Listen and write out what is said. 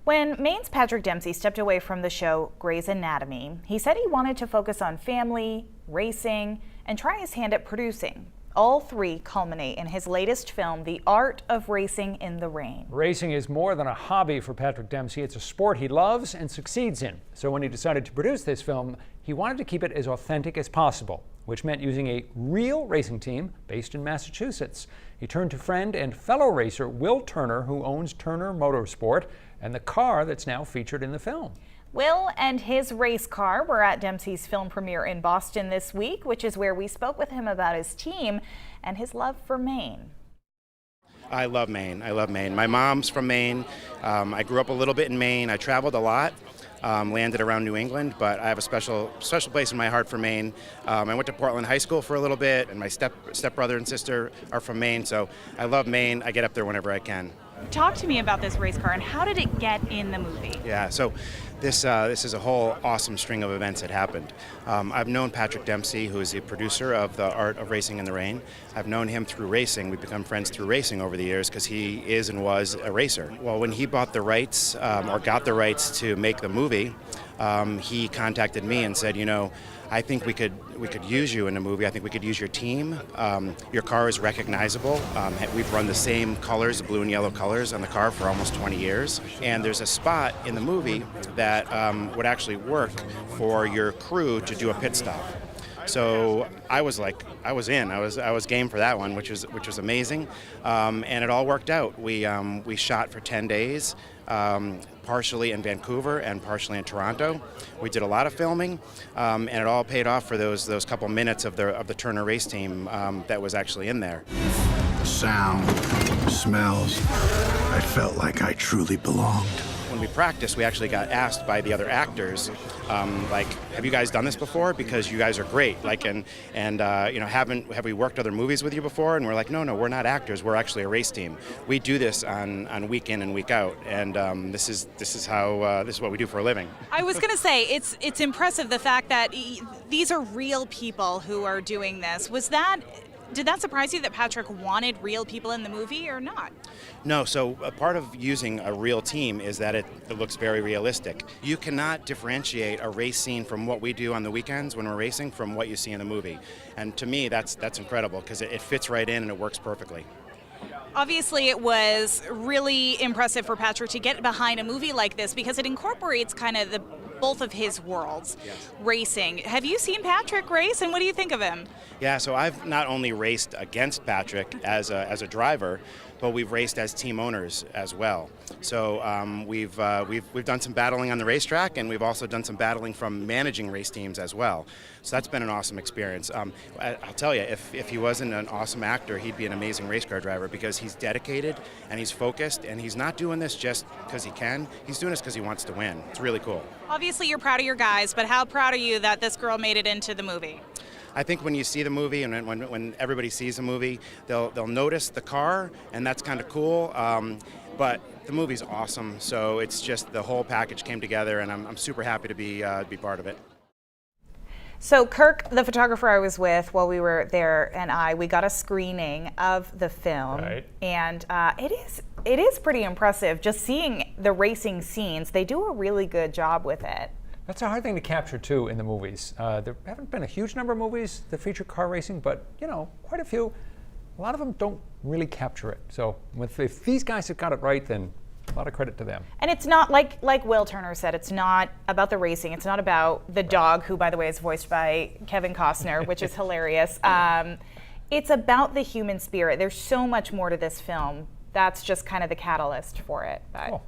When Maine's Patrick Dempsey stepped away from the show Grey's Anatomy, he said he wanted to focus on family, racing, and try his hand at producing. All three culminate in his latest film, The Art of Racing in the Rain. Racing is more than a hobby for Patrick Dempsey. It's a sport he loves and succeeds in. So when he decided to produce this film, he wanted to keep it as authentic as possible, which meant using a real racing team based in Massachusetts. He turned to friend and fellow racer Will Turner, who owns Turner Motorsport, and the car that's now featured in the film. Will and his race car were at Dempsey's film premiere in Boston this week, which is where we spoke with him about his team and his love for Maine. I love Maine. I love Maine. My mom's from Maine. I grew up a little bit in Maine. I traveled a lot, landed around New England, but I have a special place in my heart for Maine. I went to Portland High School for a little bit, and my stepbrother and sister are from Maine, so I love Maine. I get up there whenever I can. Talk to me about this race car and how did it get in the movie? Yeah, so this is a whole awesome string of events that happened. I've known Patrick Dempsey, who is the producer of The Art of Racing in the Rain. I've known him through racing. We've become friends through racing over the years because he is and was a racer. Well, when he bought the rights or got the rights to make the movie, he contacted me and said, you know, I think we could use you in the movie. I think we could use your team. Your car is recognizable. We've run the same colors, the blue and yellow colors on the car for almost 20 years. And there's a spot in the movie that would actually work for your crew to do a pit stop. So I was game for that one, which was amazing, and it all worked out. We shot for 10 days, partially in Vancouver and partially in Toronto. We did a lot of filming, and it all paid off for those couple minutes of the Turner race team that was actually in there. The sound, the smells, I felt like I truly belonged. When we practiced, we actually got asked by the other actors, have you guys done this before? Because you guys are great. You know, have we worked other movies with you before? And we're like, no, we're not actors. We're actually a race team. We do this on week in and week out, and this is what we do for a living. I was going to say it's impressive the fact that these are real people who are doing this. Did that surprise you that Patrick wanted real people in the movie or not? No, so a part of using a real team is that it looks very realistic. You cannot differentiate a race scene from what we do on the weekends when we're racing from what you see in the movie. And to me, that's incredible because it fits right in and it works perfectly. Obviously, it was really impressive for Patrick to get behind a movie like this because it incorporates kind of both of his worlds, yes. Racing. Have you seen Patrick race, and what do you think of him? Yeah, so I've not only raced against Patrick as a driver, but we've raced as team owners as well. So we've done some battling on the racetrack, and we've also done some battling from managing race teams as well. So that's been an awesome experience. I'll tell you, if he wasn't an awesome actor, he'd be an amazing race car driver because he's dedicated and he's focused, and he's not doing this just because he can. He's doing this because he wants to win. It's really cool. Obviously, you're proud of your guys, but how proud are you that this girl made it into the movie? I think when you see the movie and when everybody sees the movie, they'll notice the car, and that's kind of cool. But the movie's awesome, so it's just the whole package came together, and I'm super happy to be part of it. So Kirk, the photographer I was with while we were there, and we got a screening of the film, right. And it is pretty impressive just seeing the racing scenes. They do a really good job with it. That's a hard thing to capture, too, in the movies. There haven't been a huge number of movies that feature car racing, but, you know, quite a few. A lot of them don't really capture it. So if these guys have got it right, then a lot of credit to them. And it's not, like Will Turner said, it's not about the racing. It's not about the dog, who, by the way, is voiced by Kevin Costner, which is hilarious. It's about the human spirit. There's so much more to this film. That's just kind of the catalyst for it. But. Cool.